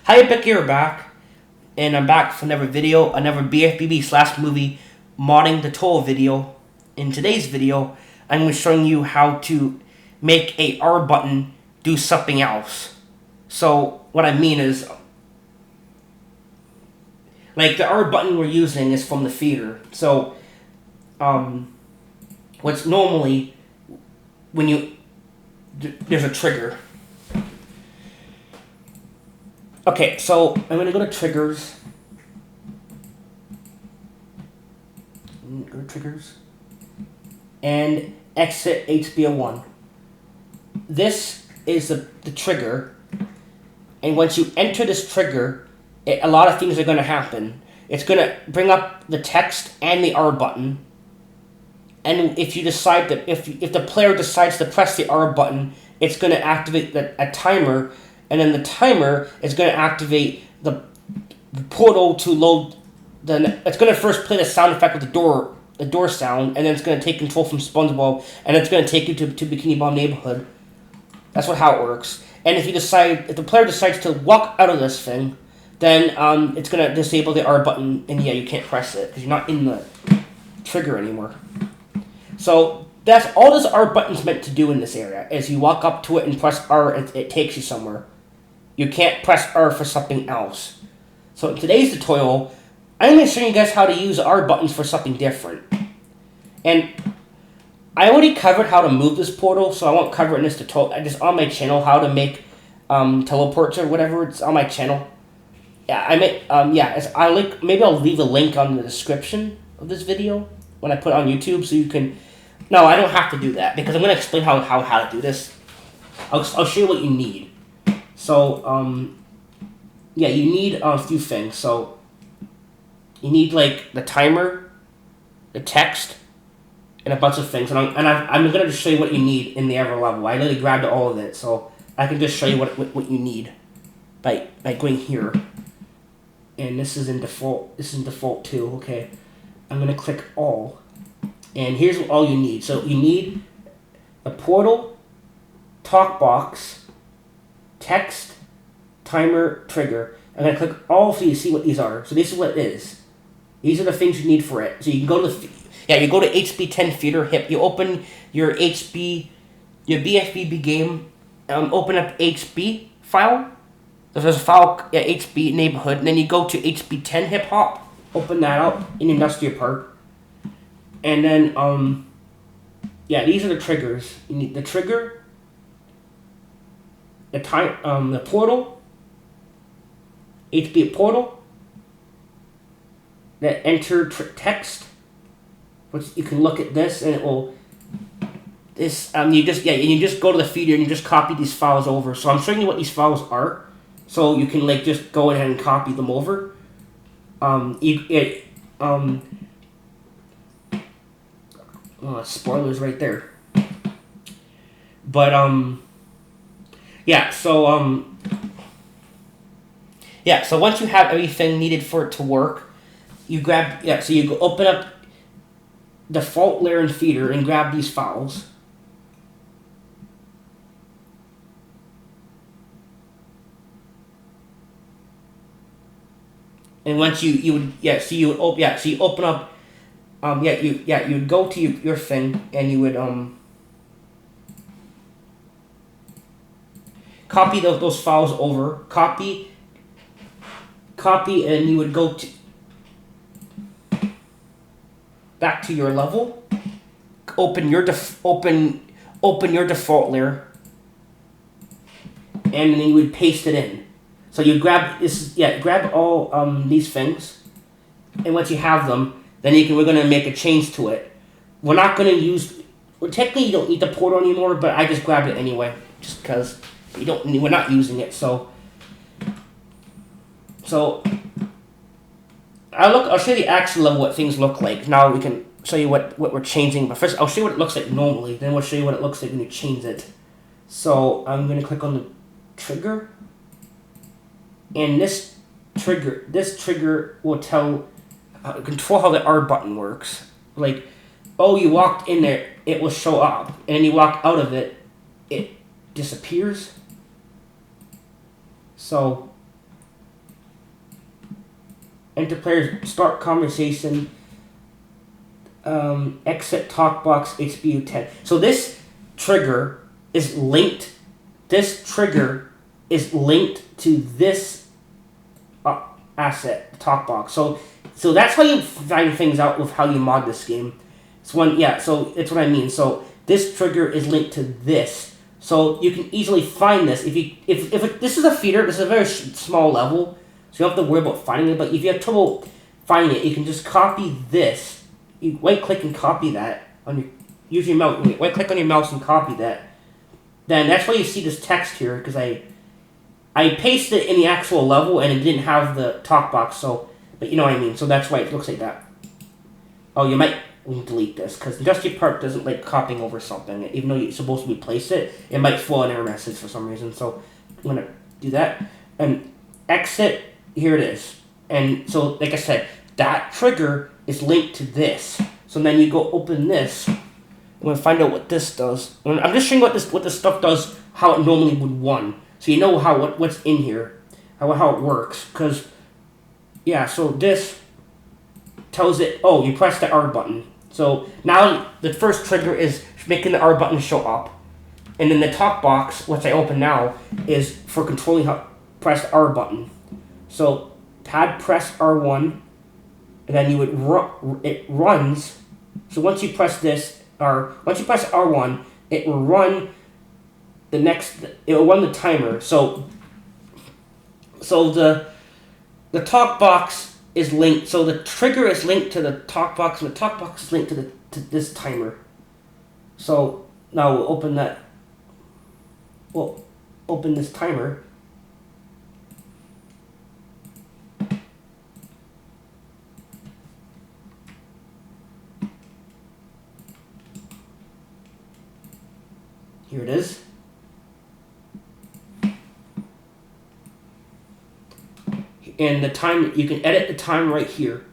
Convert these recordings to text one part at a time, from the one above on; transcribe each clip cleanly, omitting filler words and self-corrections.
Hi, Becky, you're back, and I'm back for another video, another BFBB/movie modding tutorial video. In today's video, I'm going to be showing you how to make a R button do something else. So, what I mean is, like the R button we're using is from the feeder. So, what's normally, when you, there's a trigger. Okay, so I'm going to go to triggers. Go to triggers. And exit HBO1. This is the trigger. And once you enter this trigger, a lot of things are going to happen. It's going to bring up the text and the R button. And if you decide that, if the player decides to press the R button, it's going to activate a timer. And then the timer is going to activate the portal to load. It's going to first play the sound effect with the door sound, and then it's going to take control from SpongeBob, and it's going to take you to Bikini Bottom neighborhood. That's how it works. And if the player decides to walk out of this thing, then it's going to disable the R button, and yeah, you can't press it because you're not in the trigger anymore. So that's all this R button's meant to do in this area. Is you walk up to it and press R, it takes you somewhere. You can't press R for something else. So in today's tutorial, I'm going to show you guys how to use R buttons for something different. And I already covered how to move this portal, so I won't cover it in this tutorial. Just on my channel, how to make teleports or whatever. It's on my channel. Yeah, maybe I'll leave a link on the description of this video when I put it on YouTube, so you can. No, I don't have to do that because I'm going to explain how to do this. I'll show you what you need. So, yeah, you need a few things. So, you need, like, the timer, the text, and a bunch of things. And I'm going to just show you what you need in the other level. I literally grabbed all of it, so I can just show you what you need by going here. And this is in default. This is in default, too. Okay. I'm going to click all. And here's all you need. So, you need a portal, talk box, text, timer, trigger. I'm going to click all so you see what these are. So this is what it is. These are the things you need for it. So you can go to you go to HB10 feeder hip. You open your BFBB game. Open up HB file. There's a file, HB neighborhood. And then you go to HB10 hip hop. Open that up in Industrial Park. And then these are the triggers. You need the trigger, the portal, HB portal, that enter text, which you can look at this and it will, you just go to the feeder and you just copy these files over. So I'm showing you what these files are, so you can just go ahead and copy them over. Spoilers right there. But so once you have everything needed for it to work, you open up default layer and feeder and grab these files. And once you open up, you would go to your thing and you would copy those files over. Copy, and you would go back to your level. Open your default layer, and then you would paste it in. So you grab all these things, and once you have them, then we're gonna make a change to it. We're not gonna use. Technically, you don't need the portal anymore, but I just grabbed it anyway, just because. We're not using it, so I'll show you the actual level what things look like. Now we can show you what we're changing, but first I'll show you what it looks like normally, then we'll show you what it looks like when you change it. So I'm going to click on the trigger, and this trigger will control how the R button works. Like, you walked in there, it will show up, and then you walk out of it, it disappears. So enter players, start conversation, exit talk box, HBU 10. So this trigger is linked. This trigger is linked to this asset, talk box. So that's how you find things out with how you mod this game. It's one, yeah. So it's what I mean. So this trigger is linked to this, so you can easily find this. If this is a feeder, this is a very small level, so you don't have to worry about finding it. But if you have trouble finding it, you can just copy this. You right click and copy that on your use your mouse. Right click on your mouse and copy that. Then that's why you see this text here, because I pasted it in the actual level and it didn't have the talk box. So, but you know what I mean. So that's why it looks like that. Oh, you might delete this because Industrial Park doesn't like copying over something. Even though you're supposed to replace it, it might throw an error message for some reason. So I'm gonna do that and exit. Here it is. And so, like I said, that trigger is linked to this. So then you go open this. I'm gonna find out what this does. I'm just showing what this stuff does, how it normally would run. So you know what's in here, how it works. Because yeah, so this tells it, oh, you press the R button. So now the first trigger is making the R button show up. And then the talk box, which I open now, is for controlling how press the R button. So pad press R1, and then you would it runs. So once you press this, or once you press R1, it will run the next, it will run the timer. So the talk box is linked, so the trigger is linked to the talk box, and the talk box is linked to this timer. So now we'll open that. We'll open this timer. Here it is. And the time, you can edit the time right here.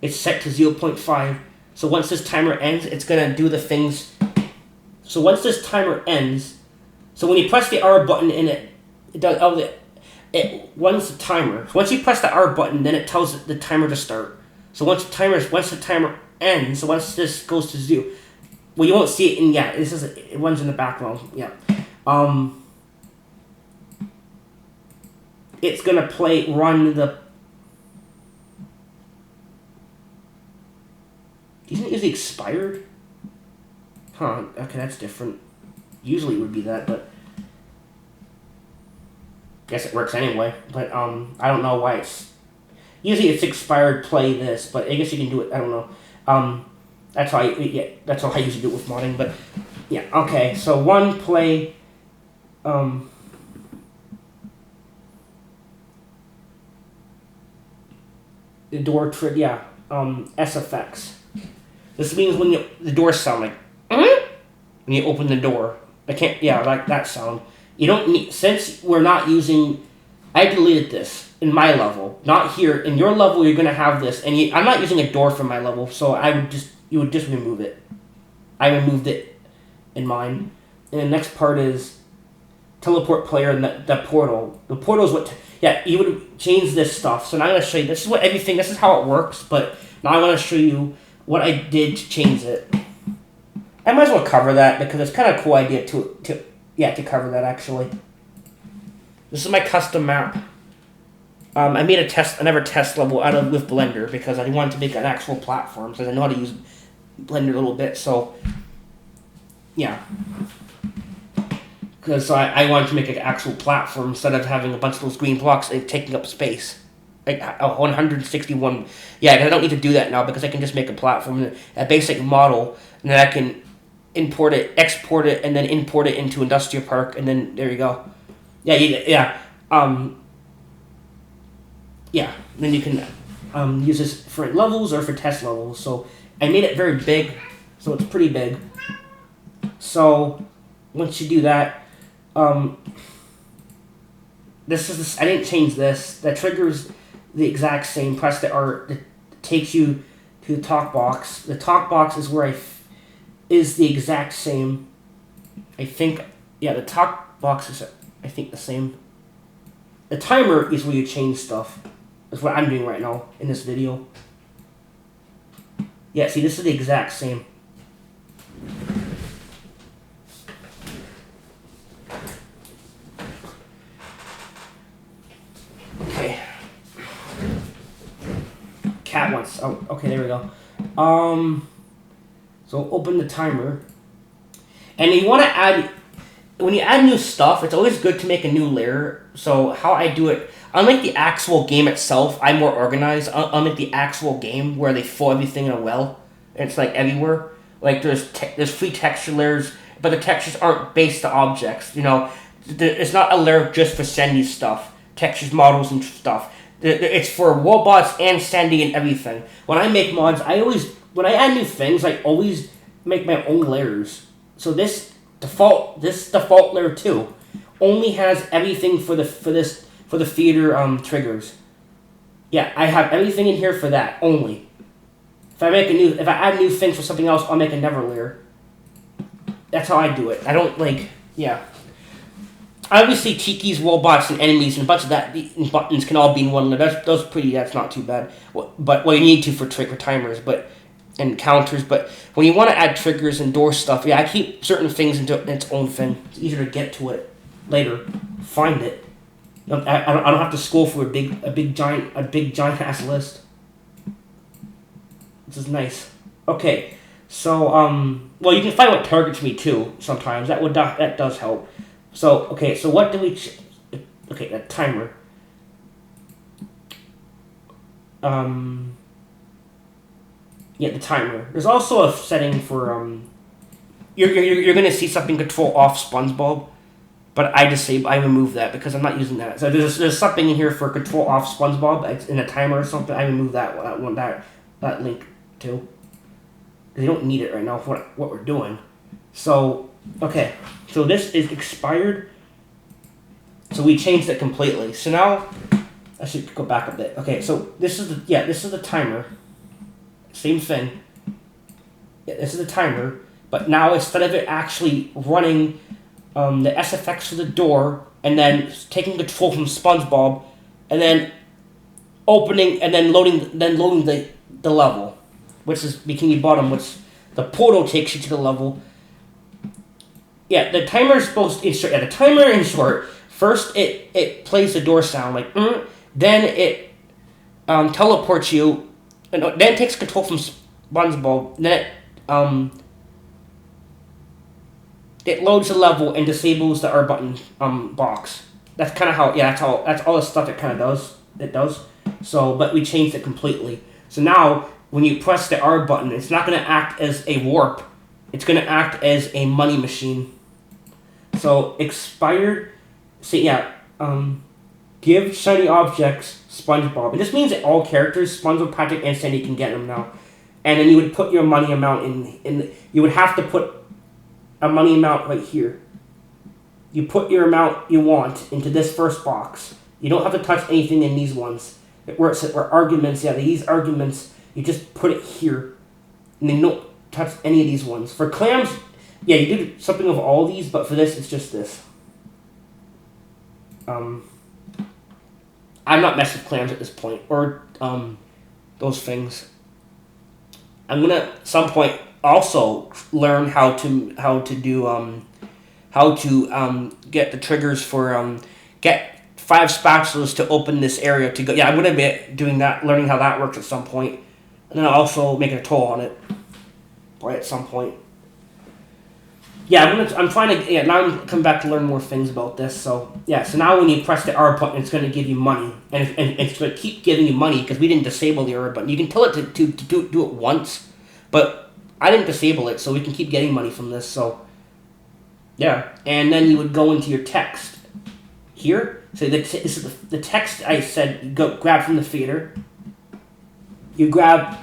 It's set to 0.5. So once this timer ends, it's going to do the things. So once this timer ends, so when you press the R button in it does, it runs the timer. Once you press the R button, then it tells the timer to start. So once the timer ends, so once this goes to 0, well, you won't see it in, yeah, it runs in the background, yeah. It's gonna run the. Isn't it usually expired? Huh, okay, that's different. Usually it would be that, but guess it works anyway. But I don't know why it's. Usually it's expired, play this, but I guess you can do it, I don't know. That's how I usually do it with modding, but yeah, okay, so one play, the door trigger, yeah, SFX. This means when the doors sound like, when you open the door. I can't, yeah, like that sound. You don't need, since we're not using, I deleted this in my level, not here. In your level, you're going to have this, and I'm not using a door for my level, so you would just remove it. I removed it in mine. And the next part is teleport player and the portal. The portal is what, you would change this stuff. So now I'm going to show you, this is how it works, but now I want to show you what I did to change it. I might as well cover that because it's kind of a cool idea to cover that actually. This is my custom map. I made another test level with Blender because I wanted to make an actual platform because I know how to use Blender a little bit. So, yeah. Because I wanted to make an actual platform instead of having a bunch of those green blocks and taking up space. Like 161. Yeah, because I don't need to do that now because I can just make a platform, a basic model, and then I can import it, export it, and then import it into Industrial Park, and then there you go. Yeah. Then you can use this for levels or for test levels. So I made it very big, so it's pretty big. So once you do that, I didn't change this. The trigger's the exact same. Press the R. It takes you to the talk box. The talk box is where is the exact same. I think, yeah, the talk box is, I think, the same. The timer is where you change stuff. That's what I'm doing right now in this video. Yeah, see, this is the exact same. Okay. Cat wants. Oh, okay, there we go. So open the timer, and you want to add. When you add new stuff, it's always good to make a new layer. So how I do it, unlike the actual game itself, I'm more organized. Unlike the actual game where they fill everything in a well, and it's like everywhere. Like there's free texture layers, but the textures aren't based to objects. You know, it's not a layer just for Sandy stuff, textures, models, and stuff. It's for robots and Sandy and everything. When I make mods, when I add new things, I always make my own layers. So this default layer 2 only has everything for the theater triggers. Yeah, I have everything in here for that only. If I add new things for something else, I'll make a never layer. That's how I do it. I don't yeah. Obviously, Tiki's, robots, and enemies, and a bunch of that buttons can all be in one layer. That's not too bad. But you need to for timers, and counters. But when you want to add triggers and door stuff, yeah, I keep certain things into its own thing. It's easier to get to it later, find it. I don't have to scroll for a big giant ass list. This is nice. Okay, so well, you can find what targets me too. Sometimes that does help. So okay, so what do we? Okay, a timer. Yeah, the timer. There's also a setting for You're gonna see something control off SpongeBob, but I remove that because I'm not using that. So there's something in here for control off SpongeBob. It's in a timer or something. I remove that link too. They don't need it right now for what we're doing. So okay, so this is expired. So we changed it completely. So now I should go back a bit. Okay, so this is the timer. Same thing. Yeah, this is the timer, but now instead of it actually running the SFX for the door and then taking control from SpongeBob, and then opening and then loading the level, which is Bikini Bottom, which the portal takes you to the level. Yeah, the timer is supposed to insert. Yeah, the timer in short. First, it plays the door sound like, then it teleports you, and then it takes control from SpongeBob. Then it loads the level and disables the R button box. That's kind of how. Yeah, that's all the stuff it kind of does. It does. So, but we changed it completely. So now, when you press the R button, it's not going to act as a warp. It's going to act as a money machine. So expired. See, yeah. Give shiny objects SpongeBob, and this means that all characters, SpongeBob, Patrick, and Sandy, can get them now. And then you would put your money amount in. You would have to put a money amount right here. You put your amount you want into this first box. You don't have to touch anything in these ones. Where arguments, yeah, these arguments, you just put it here, and then you don't touch any of these ones. For clams, yeah, you do something of all these, but for this, it's just this. I'm not messing with clams at this point, or those things. I'm gonna at some point also learn how to get the triggers for get 5 spatulas to open this area to go. Yeah, I'm gonna be doing that, learning how that works at some point, and then I'll also make a tutorial on it, right, at some point. Yeah, I'm trying to. Yeah, now I'm coming back to learn more things about this. So yeah, so now when you press the R button, it's going to give you money, and it's going to keep giving you money because we didn't disable the R button. You can tell it to do it once, but I didn't disable it, so we can keep getting money from this. So yeah, and then you would go into your text here. So this is the text I said. You go grab from the theater. You grab.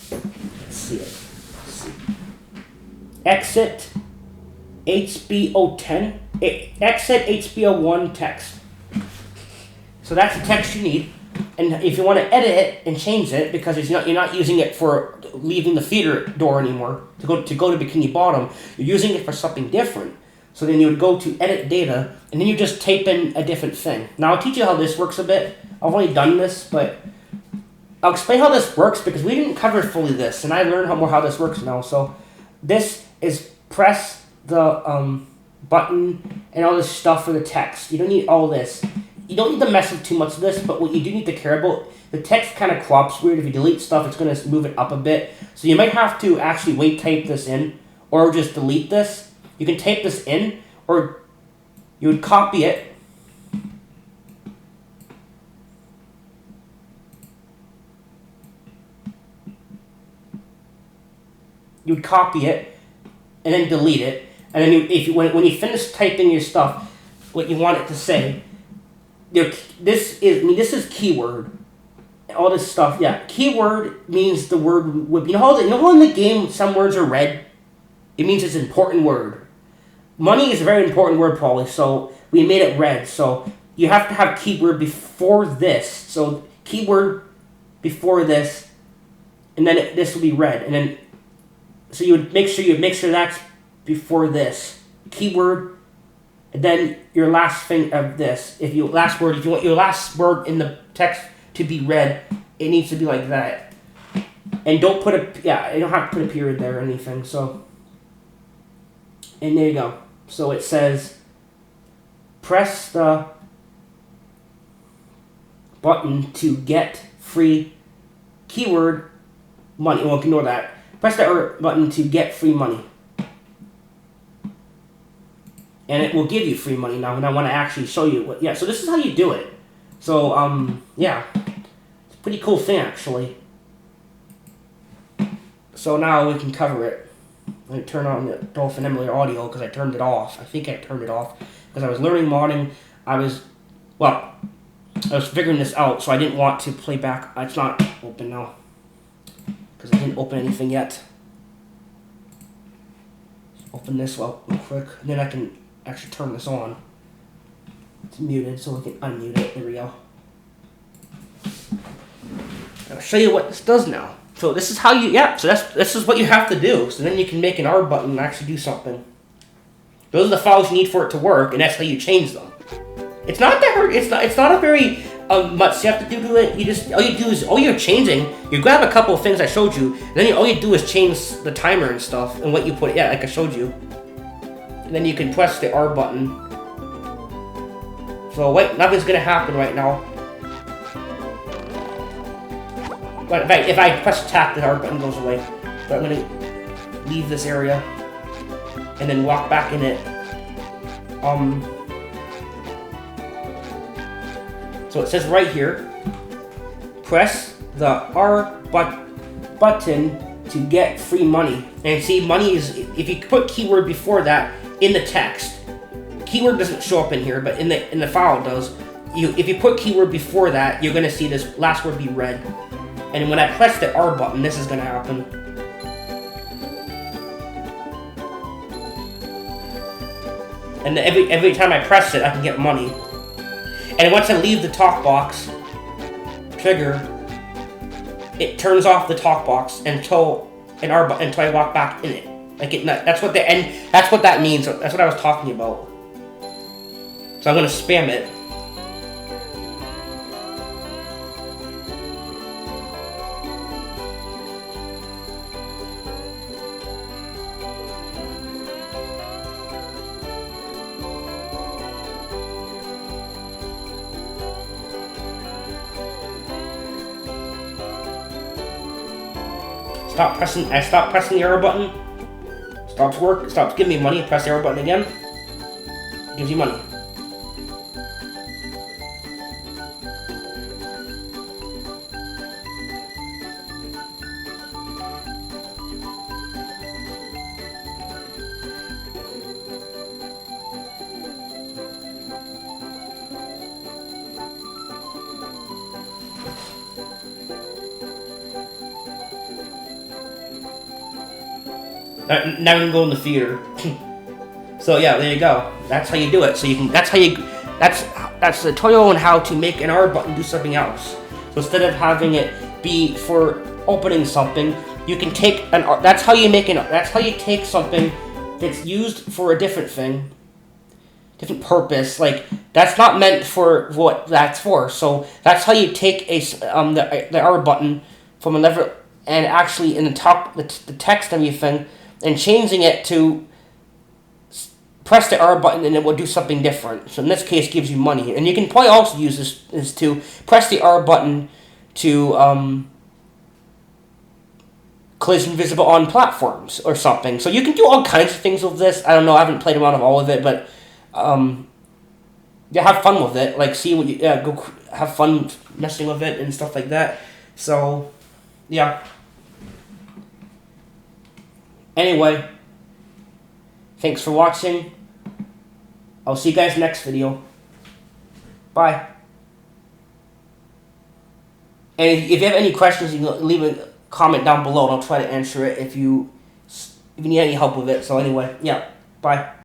Let's see it. Exit HBO 10. Exit HBO 1 text. So that's the text you need. And if you want to edit it and change it, because you're not using it for leaving the theater door anymore to go to Bikini Bottom, you're using it for something different. So then you would go to edit data, and then you just type in a different thing. Now I'll teach you how this works a bit. I've already done this, but I'll explain how this works because we didn't cover fully this, and I learned how this works now. So this is press the button and all this stuff for the text. You don't need all this. You don't need to mess with too much of this, but what you do need to care about, the text kind of crops weird. If you delete stuff, it's going to move it up a bit. So you might have to actually type this in, or just delete this. You can type this in, or you would copy it. You would copy it, and then delete it. And then when you finish typing your stuff, what you want it to say, this is keyword. All this stuff, yeah. Keyword means the word. You know how in the game some words are red? It means it's an important word. Money is a very important word, probably. So we made it red. So you have to have keyword before this. So keyword before this, and then this will be red. And then so you would make sure that's before this keyword, and then your last thing of this. If you want your last word in the text to be red, it needs to be like that. And don't put you don't have to put a period there or anything. So, and there you go. So it says, press the button to get free keyword money. Well, ignore that. Press the button to get free money. And it will give you free money now, and I want to actually show you so this is how you do it. So, yeah. It's a pretty cool thing, actually. So now we can cover it. Let me turn on the Dolphin Emulator audio, because I turned it off. I think I turned it off, because I was learning modding. I was figuring this out, so I didn't want to play back. It's not open now, because I didn't open anything yet. Open this real quick, and then I can actually turn this on. It's muted, so we can unmute it. There we go. I'll show you what this does now. So this is how so this is what you have to do. So then you can make an R button and actually do something. Those are the files you need for it to work, and that's how you change them. It's not that hard. It's not a very much you have to do to it. All you're changing. You grab a couple of things I showed you, and then all you do is change the timer and stuff and what you put. Yeah, like I showed you. And then you can press the R button. So wait, nothing's gonna happen right now. But if I press tap, the R button goes away. But I'm gonna leave this area and then walk back in it. So it says right here, press the R button to get free money. And see, money is, if you put keyword before that in the text, keyword doesn't show up in here, but in the file it does. If you put keyword before that, you're gonna see this last word be red. And when I press the R button, this is gonna happen. And every time I press it, I can get money. And once I leave the talk box trigger, it turns off the talk box until I walk back in it. That's what that means. That's what I was talking about. So I'm gonna spam it. I stop pressing the arrow button. Stops work. It stops giving me money. Press the arrow button again. It gives you money. Now we can go in the theater. So yeah, there you go. That's how you do it. So that's the tutorial on how to make an R button do something else. So instead of having it be for opening something, you can take that's how you take something that's used for a different thing. different purpose. Like that's not meant for what that's for. So that's how you take the R button from another and actually in the text and everything and changing it to press the R button and it will do something different. So in this case, it gives you money. And you can probably also use this is to press the R button to collision visible on platforms or something. So you can do all kinds of things with this. I don't know. I haven't played around with all of it, but yeah, have fun with it. Like see what you go have fun messing with it and stuff like that. So yeah. Anyway, thanks for watching. I'll see you guys next video. Bye. And if you have any questions, you can leave a comment down below and I'll try to answer it if you need any help with it. So anyway, yeah, bye.